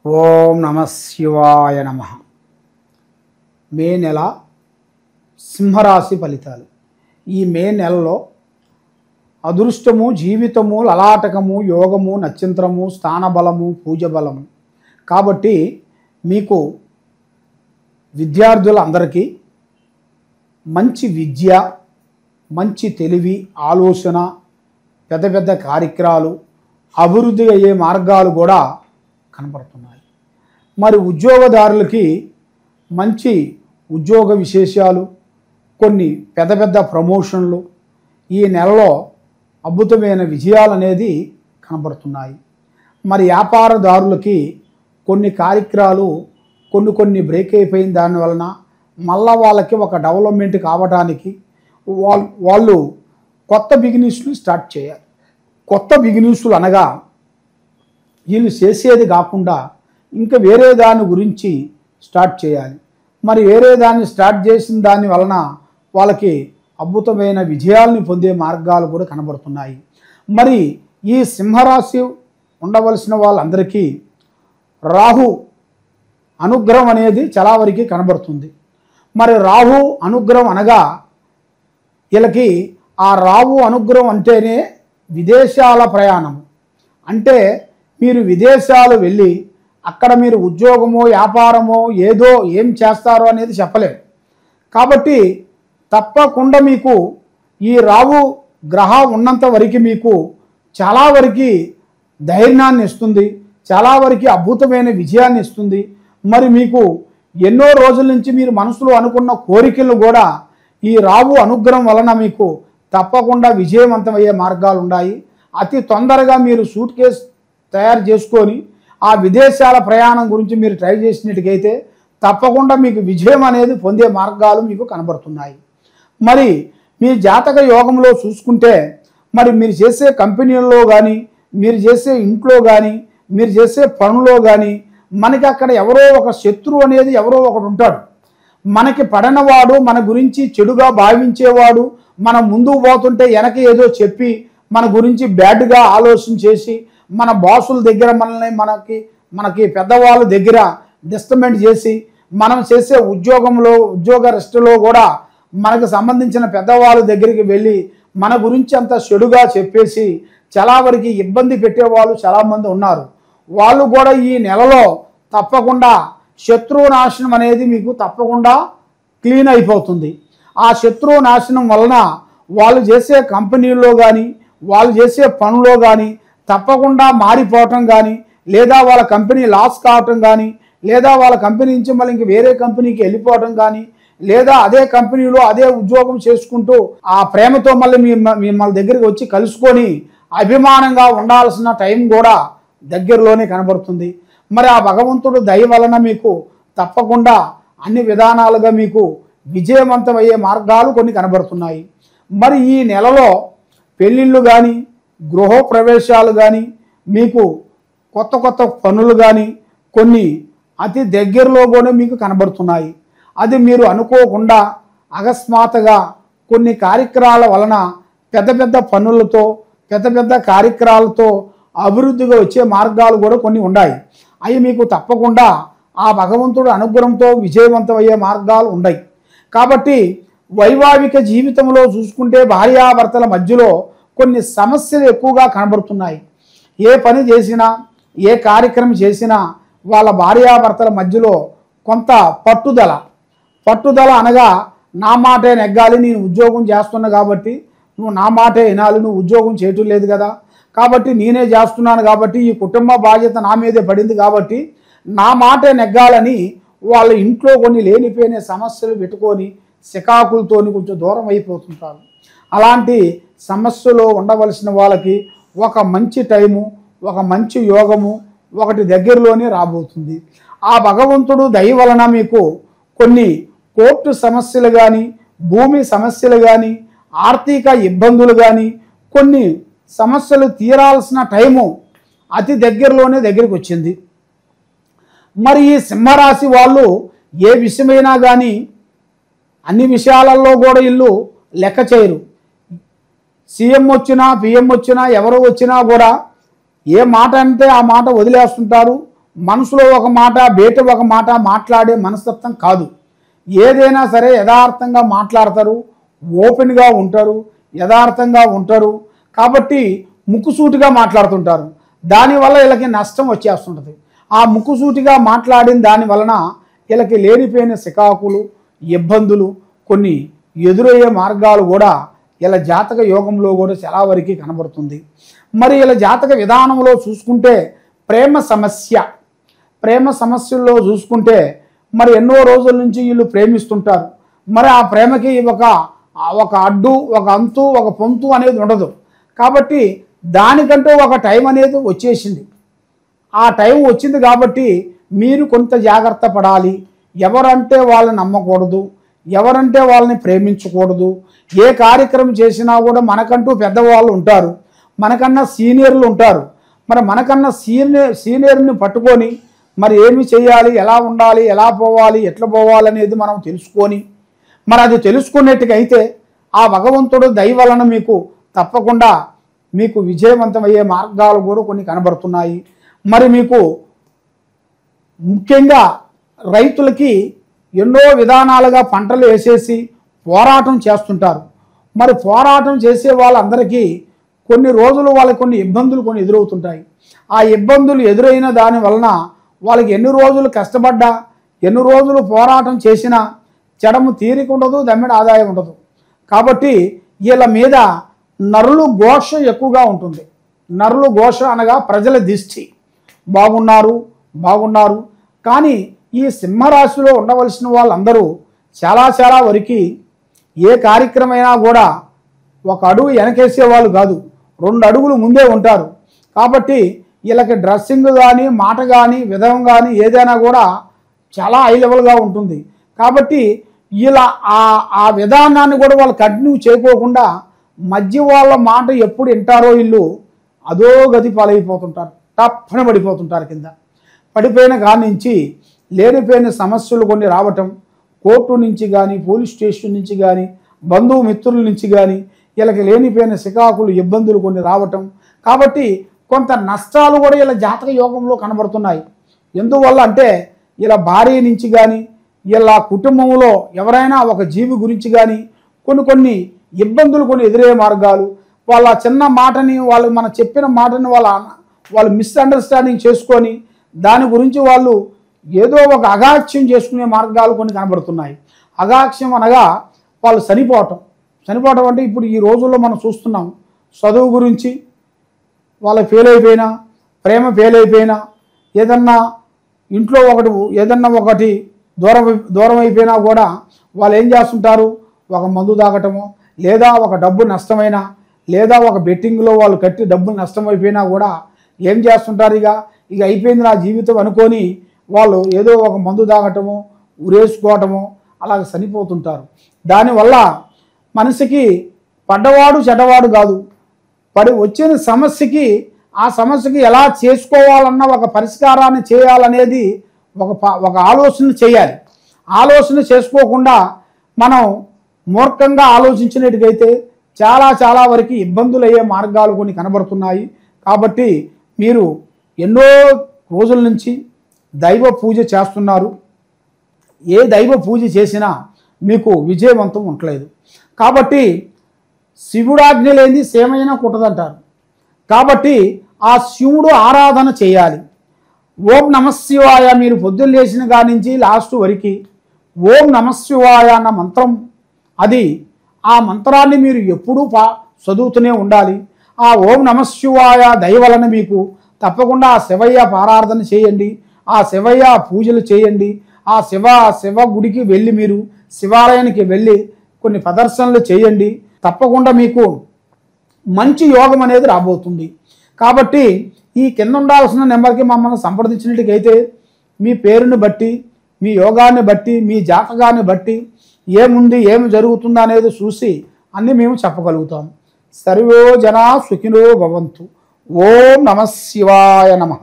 ఓం నమః శివాయ నమః. మే నెల సింహరాశి ఫలితాలు. ఈ మే నెలలో అదృష్టము, జీవితము, లలాటకము, యోగము, నక్షత్రము, స్థానబలము, పూజ బలము. కాబట్టి మీకు విద్యార్థులందరికీ మంచి విద్య, మంచి తెలివి, ఆలోచన, పెద్ద పెద్ద కార్యక్రమాలు, అభివృద్ధి అయ్యే మార్గాలు కూడా కనపడుతున్నాయి. మరి ఉద్యోగదారులకి మంచి ఉద్యోగ విశేషాలు, కొన్ని పెద్ద పెద్ద ప్రమోషన్లు, ఈ నెలలో అద్భుతమైన విజయాలు అనేది కనబడుతున్నాయి. మరి వ్యాపారదారులకి కొన్ని కార్యక్రమాలు కొన్ని బ్రేక్ అయిపోయిన దానివలన మళ్ళా వాళ్ళకి ఒక డెవలప్మెంట్ కావడానికి వాళ్ళు కొత్త బిజినెస్లు స్టార్ట్ చేయాలి. కొత్త బిజినెస్లు అనగా వీళ్ళు చేసేది కాకుండా ఇంకా వేరే దాని గురించి స్టార్ట్ చేయాలి. మరి వేరే దాన్ని స్టార్ట్ చేసిన దాని వలన వాళ్ళకి అద్భుతమైన విజయాలను పొందే మార్గాలు కూడా కనబడుతున్నాయి. మరి ఈ సింహరాశి ఉండవలసిన వాళ్ళందరికీ రాహు అనుగ్రహం అనేది చాలా వరకు కనబడుతుంది. మరి రాహు అనుగ్రహం అనగా వీళ్ళకి ఆ రాహు అనుగ్రహం అంటేనే విదేశాల ప్రయాణం. అంటే మీరు విదేశాలు వెళ్ళి అక్కడ మీరు ఉద్యోగమో వ్యాపారమో ఏదో ఏం చేస్తారో అనేది చెప్పలేము. కాబట్టి తప్పకుండా మీకు ఈ రాహు గ్రహం ఉన్నంత వరకు మీకు చాలా వరకు ధైర్యాన్ని ఇస్తుంది, చాలా వరకు అద్భుతమైన విజయాన్ని ఇస్తుంది. మరి మీకు ఎన్నో రోజుల నుంచి మీరు మనసులో అనుకున్న కోరికలు కూడా ఈ రాహు అనుగ్రహం వలన మీకు తప్పకుండా విజయవంతమయ్యే మార్గాలు ఉన్నాయి. అతి తొందరగా మీరు సూట్ కేసు తయారు చేసుకొని ఆ విదేశాల ప్రయాణం గురించి మీరు ట్రై చేసినట్టుకైతే తప్పకుండా మీకు విజయం అనేది పొందే మార్గాలు మీకు కనబడుతున్నాయి. మరి మీ జాతక యోగంలో చూసుకుంటే మరి మీరు చేసే కంపెనీల్లో కానీ, మీరు చేసే ఇంట్లో కానీ, మీరు చేసే పనుల్లో కానీ మనకి అక్కడ ఎవరో ఒక శత్రువు అనేది ఎవరో ఒకడు ఉంటాడు. మనకి పడనవాడు, మన గురించి చెడుగా భావించేవాడు, మనం ముందుకు పోతుంటే వెనక ఏదో చెప్పి మన గురించి బ్యాడ్గా ఆలోచన చేసి మన బాసుల దగ్గర మనకి పెద్దవాళ్ళ దగ్గర డిస్టర్బెంట్ చేసి మనం చేసే ఉద్యోగ రెస్టులో కూడా మనకు సంబంధించిన పెద్దవాళ్ళ దగ్గరికి వెళ్ళి మన గురించి అంత చెడుగా చెప్పేసి చాలా వరకు ఇబ్బంది పెట్టేవాళ్ళు చాలామంది ఉన్నారు. వాళ్ళు కూడా ఈ నెలలో తప్పకుండా శత్రువు నాశనం అనేది మీకు తప్పకుండా క్లీన్ అయిపోతుంది. ఆ శత్రువు నాశనం వలన వాళ్ళు చేసే కంపెనీల్లో కానీ, వాళ్ళు చేసే పనుల్లో కానీ తప్పకుండా మారిపోవటం కానీ, లేదా వాళ్ళ కంపెనీ లాస్ కావటం కానీ, లేదా వాళ్ళ కంపెనీ నుంచి మళ్ళీ ఇంక వేరే కంపెనీకి వెళ్ళిపోవటం కానీ, లేదా అదే కంపెనీలో అదే ఉద్యోగం చేసుకుంటూ ఆ ప్రేమతో మళ్ళీ మిమ్మల్ని దగ్గరికి వచ్చి కలుసుకొని అభిమానంగా ఉండాల్సిన టైం కూడా దగ్గరలోనే కనబడుతుంది. మరి ఆ భగవంతుడు దయ వలన మీకు తప్పకుండా అన్ని విధానాలుగా మీకు విజయవంతమయ్యే మార్గాలు కొన్ని కనబడుతున్నాయి. మరి ఈ నెలలో పెళ్ళిళ్ళు కానీ, గృహప్రవేశాలు కానీ, మీకు కొత్త పనులు కానీ కొన్ని అతి దగ్గరలో కూడా మీకు కనబడుతున్నాయి. అది మీరు అనుకోకుండా అకస్మాత్తుగా కొన్ని కార్యక్రమాల వలన పెద్ద పనులతో, పెద్ద కార్యక్రమాలతో అభివృద్ధిగా వచ్చే మార్గాలు కూడా కొన్ని ఉన్నాయి. అవి మీకు తప్పకుండా ఆ భగవంతుడు అనుగ్రహంతో విజయవంతమయ్యే మార్గాలు ఉన్నాయి. కాబట్టి వైవాహిక జీవితంలో చూసుకుంటే భార్యాభర్తల మధ్యలో కొన్ని సమస్యలు ఎక్కువగా కనబడుతున్నాయి. ఏ పని చేసినా, ఏ కార్యక్రమం చేసినా వాళ్ళ భార్యాభర్తల మధ్యలో కొంత పట్టుదల అనగా నా మాటే నెగ్గాలి, నేను ఉద్యోగం చేస్తున్నా కాబట్టి నువ్వు నా మాటే వినాలి, నువ్వు ఉద్యోగం చేయటం లేదు కదా, కాబట్టి నేనే చేస్తున్నాను కాబట్టి ఈ కుటుంబ బాధ్యత నా మీదే పడింది కాబట్టి నా మాటే నెగ్గాలని వాళ్ళ ఇంట్లో కొన్ని లేనిపోయిన సమస్యలు పెట్టుకొని సికాకులతో కొంచెం దూరం అయిపోతుంటారు. అలాంటి సమస్యలో ఉండవలసిన వాళ్ళకి ఒక మంచి టైము, ఒక మంచి యోగము ఒకటి దగ్గరలోనే రాబోతుంది. ఆ భగవంతుడు దయ వలన మీకు కొన్ని కోర్టు సమస్యలు కానీ, భూమి సమస్యలు కానీ, ఆర్థిక ఇబ్బందులు కానీ, కొన్ని సమస్యలు తీరాల్సిన టైము అతి దగ్గరికి వచ్చింది. మరి ఈ సింహరాశి వాళ్ళు ఏ విషయమైనా కానీ అన్ని విషయాలలో కూడా వీళ్ళు లెక్క చేయరు. సీఎం వచ్చినా, పిఎం వచ్చినా, ఎవరు వచ్చినా కూడా ఏ మాట అంటే ఆ మాట వదిలేస్తుంటారు. మనసులో ఒక మాట బయట ఒక మాట మాట్లాడే మనస్తత్వం కాదు. ఏదైనా సరే యథార్థంగా మాట్లాడతారు, ఓపెన్గా ఉంటారు, యథార్థంగా ఉంటారు. కాబట్టి ముక్కుసూటిగా మాట్లాడుతుంటారు. దానివల్ల వీళ్ళకి నష్టం వచ్చేస్తుంటుంది. ఆ ముక్కుసూటిగా మాట్లాడిన దాని వలన వీళ్ళకి లేనిపోయిన సికాకులు, ఇబ్బందులు, కొన్ని ఎదురయ్యే మార్గాలు కూడా వీళ్ళ జాతక యోగంలో కూడా చాలా వరకు కనబడుతుంది. మరి వీళ్ళ జాతక విధానంలో చూసుకుంటే ప్రేమ సమస్యల్లో చూసుకుంటే మరి ఎన్నో రోజుల నుంచి వీళ్ళు ప్రేమిస్తుంటారు. మరి ఆ ప్రేమకి ఒక అడ్డు, ఒక అంతు, ఒక పొంతు అనేది ఉండదు. కాబట్టి దానికంటూ ఒక టైం అనేది వచ్చేసింది. ఆ టైం వచ్చింది కాబట్టి మీరు కొంత జాగ్రత్త పడాలి. ఎవరంటే వాళ్ళని నమ్మకూడదు, ఎవరంటే వాళ్ళని ప్రేమించకూడదు. ఏ కార్యక్రమం చేసినా కూడా మనకంటూ పెద్దవాళ్ళు ఉంటారు, మనకన్నా సీనియర్లు ఉంటారు. మరి మనకన్నా సీనియర్ని పట్టుకొని మరి ఏమి చేయాలి, ఎలా ఉండాలి, ఎలా పోవాలి, ఎట్లా పోవాలి అనేది మనం తెలుసుకొని మరి అది తెలుసుకునేట్టుకైతే ఆ భగవంతుడు దయ వలన మీకు తప్పకుండా మీకు విజయవంతమయ్యే మార్గాలు కూడా కొన్ని కనబడుతున్నాయి. మరి మీకు ముఖ్యంగా రైతులకి ఎన్నో విధానాలుగా పంటలు వేసేసి పోరాటం చేస్తుంటారు. మరి పోరాటం చేసే వాళ్ళందరికీ కొన్ని రోజులు వాళ్ళకి కొన్ని ఇబ్బందులు కొన్ని ఎదురవుతుంటాయి. ఆ ఇబ్బందులు ఎదురైన దాని వలన వాళ్ళకి ఎన్ని రోజులు కష్టపడ్డా, ఎన్ని రోజులు పోరాటం చేసినా చెడము తీరిక ఉండదు, దమ్మిడి ఆదాయం ఉండదు. కాబట్టి వీళ్ళ మీద నరులు ఘోష ఎక్కువగా ఉంటుంది. నరులు ఘోష అనగా ప్రజల దిష్టి. బాగున్నారు. కానీ ఈ సింహరాశిలో ఉండవలసిన వాళ్ళందరూ చాలా వరకు ఏ కార్యక్రమైనా కూడా ఒక అడుగు వెనకేసే వాళ్ళు కాదు, 2 అడుగులు ముందే ఉంటారు. కాబట్టి వీళ్ళకి డ్రెస్సింగ్ కానీ, మాట కానీ, విధం కానీ ఏదైనా కూడా చాలా హై లెవెల్గా ఉంటుంది. కాబట్టి ఇలా ఆ విధానాన్ని కూడా వాళ్ళు కంటిన్యూ చేయకోకుండా మధ్య వాళ్ళ మాట ఎప్పుడు వింటారో వీళ్ళు అదో గతి పాలైపోతుంటారు, టప్పన పడిపోతుంటారు. కింద పడిపోయిన కాడి నుంచి లేనిపోయిన సమస్యలు కొన్ని రావటం, కోర్టు నుంచి కానీ, పోలీస్ స్టేషన్ నుంచి కానీ, బంధుమిత్రుల నుంచి కానీ వీళ్ళకి లేనిపోయిన సికాకులు, ఇబ్బందులు కొన్ని రావటం. కాబట్టి కొంత నష్టాలు కూడా వీళ్ళ జాతక యోగంలో కనబడుతున్నాయి. ఎందువల్ల అంటే వీళ్ళ భార్య నుంచి కానీ, వీళ్ళ కుటుంబంలో ఎవరైనా ఒక జీవి గురించి కానీ కొన్ని ఇబ్బందులు కొన్ని ఎదురయ్యే మార్గాలు, వాళ్ళ చిన్న మాటని వాళ్ళు మనం చెప్పిన మాటని వాళ్ళు మిస్అండర్స్టాండింగ్ చేసుకొని దాని గురించి వాళ్ళు ఏదో ఒక అగాత్యం చేసుకునే మార్గాలు కొన్ని కనబడుతున్నాయి. అగాత్యం అనగా వాళ్ళు చనిపోవటం అంటే ఇప్పుడు ఈ రోజుల్లో మనం చూస్తున్నాం. చదువు గురించి వాళ్ళు ఫెయిల్ అయిపోయినా, ప్రేమ ఫెయిల్ అయిపోయినా, ఏదన్నా ఇంట్లో ఒకటి దూరం అయిపోయినా కూడా వాళ్ళు ఏం చేస్తుంటారు, ఒక మందు తాగటమో, లేదా ఒక డబ్బు నష్టమైనా, లేదా ఒక బెట్టింగ్లో వాళ్ళు కట్టి డబ్బులు నష్టమైపోయినా కూడా ఏం చేస్తుంటారు, ఇక అయిపోయింది నా జీవితం అనుకొని వాళ్ళు ఏదో ఒక మందు తాగటమో, ఉరేసుకోవటమో అలాగ చనిపోతుంటారు. దానివల్ల మనిషికి పడ్డవాడు చెడ్డవాడు కాదు, వచ్చిన సమస్యకి ఆ సమస్యకి ఎలా చేసుకోవాలన్న ఒక పరిష్కారాన్ని చేయాలనేది ఒక ఆలోచన చేయాలి. ఆలోచన చేసుకోకుండా మనం మూర్ఖంగా ఆలోచించినట్టుగైతే చాలా వరకు ఇబ్బందులు అయ్యే మార్గాలు కొన్ని కనబడుతున్నాయి. కాబట్టి మీరు ఎన్నో రోజుల నుంచి దైవ పూజ చేస్తున్నారు. ఏ దైవ పూజ చేసినా మీకు విజయవంతం ఉండలేదు. కాబట్టి శివుడాజ్ఞ లేనిది సేమైనా కుట్టదంటారు. కాబట్టి ఆ శివుడు ఆరాధన చేయాలి. ఓం నమశివాయ మీరు పొద్దున్న లేచిన కాడి నుంచి లాస్ట్ వరకు ఓం నమశివాయ అన్న మంత్రం, అది ఆ మంత్రాన్ని మీరు ఎప్పుడూ చదువుతూనే ఉండాలి. ఆ ఓం నమశివాయ దయ వలన మీకు తప్పకుండా ఆ శివయ్య పారాధన చేయండి, ఆ శివయ్య పూజలు చేయండి. ఆ శివ గుడికి వెళ్ళి మీరు శివాలయానికి వెళ్ళి కొన్ని ప్రదర్శనలు చేయండి. తప్పకుండా మీకు మంచి యోగం అనేది రాబోతుంది. కాబట్టి ఈ కింద ఉండాల్సిన నెంబర్కి మమ్మల్ని సంప్రదించినట్టుకైతే మీ పేరుని బట్టి, మీ యోగాన్ని బట్టి, మీ జాతకాన్ని బట్టి ఏముంది, ఏమి జరుగుతుందో అనేది చూసి అన్నీ మేము చెప్పగలుగుతాం. సర్వే జనా సుఖినో భవంతు. ఓం నమః శివాయ నమః.